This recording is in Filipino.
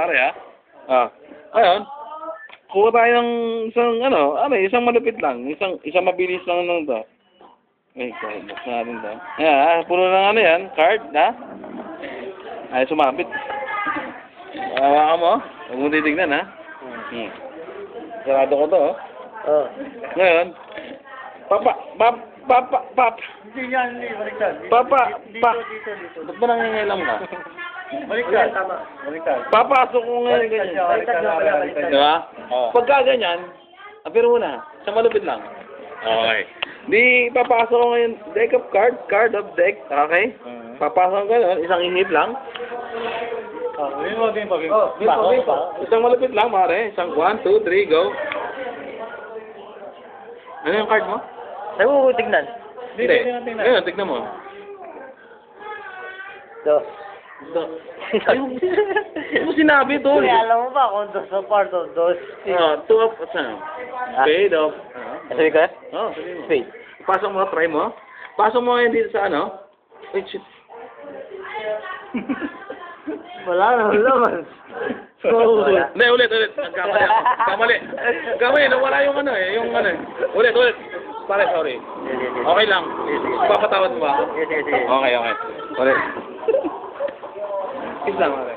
pare, ha? Ayun. Kuha tayo ng isang malupit lang. Isang mabilis lang nung to. Okay, buksan natin to. Ayan, puno ng yan. Card, ha? Ay, sumabit. Hawakan mo. Huwag mo titignan, ha? Sarado ko to, oh. Ngayon, Hindi yan, hindi. Baliktad. Dito. Dito. Ba't ba nangangailam ka? Baliktad. Tama. Baliktad. Papasok ko ngayon ganyan. Baliktad. Diba? Pagka ganyan, apiro mo na. Sa malupit lang. Okay. Di, papasok ko ngayon, deck of card of deck. Okay? Papasok ko ganun, isang ihip lang. Isang malupit lang, pare. Isang 1, 2, 3, go. Ano yung card mo? Saan mo tignan? Hindi. Ngayon, tignan mo. Do. Ano mo sinabi, tol? Kaya alam mo ba kung dos na part of those? Two of, saan? Spade of. Sabi ko? Sabi mo. Spade. Pasok mo, try mo. Pasok mo ngayon dito sa ano? Wait, shit. Wala man. Hindi, ulit. Nagkamali ako. Kamali, nawala yung Ulit. Pare, sorry. Okay lang. Papatawad mo ba ako? Sige. Okay. Ulit. Kiss lang, pare.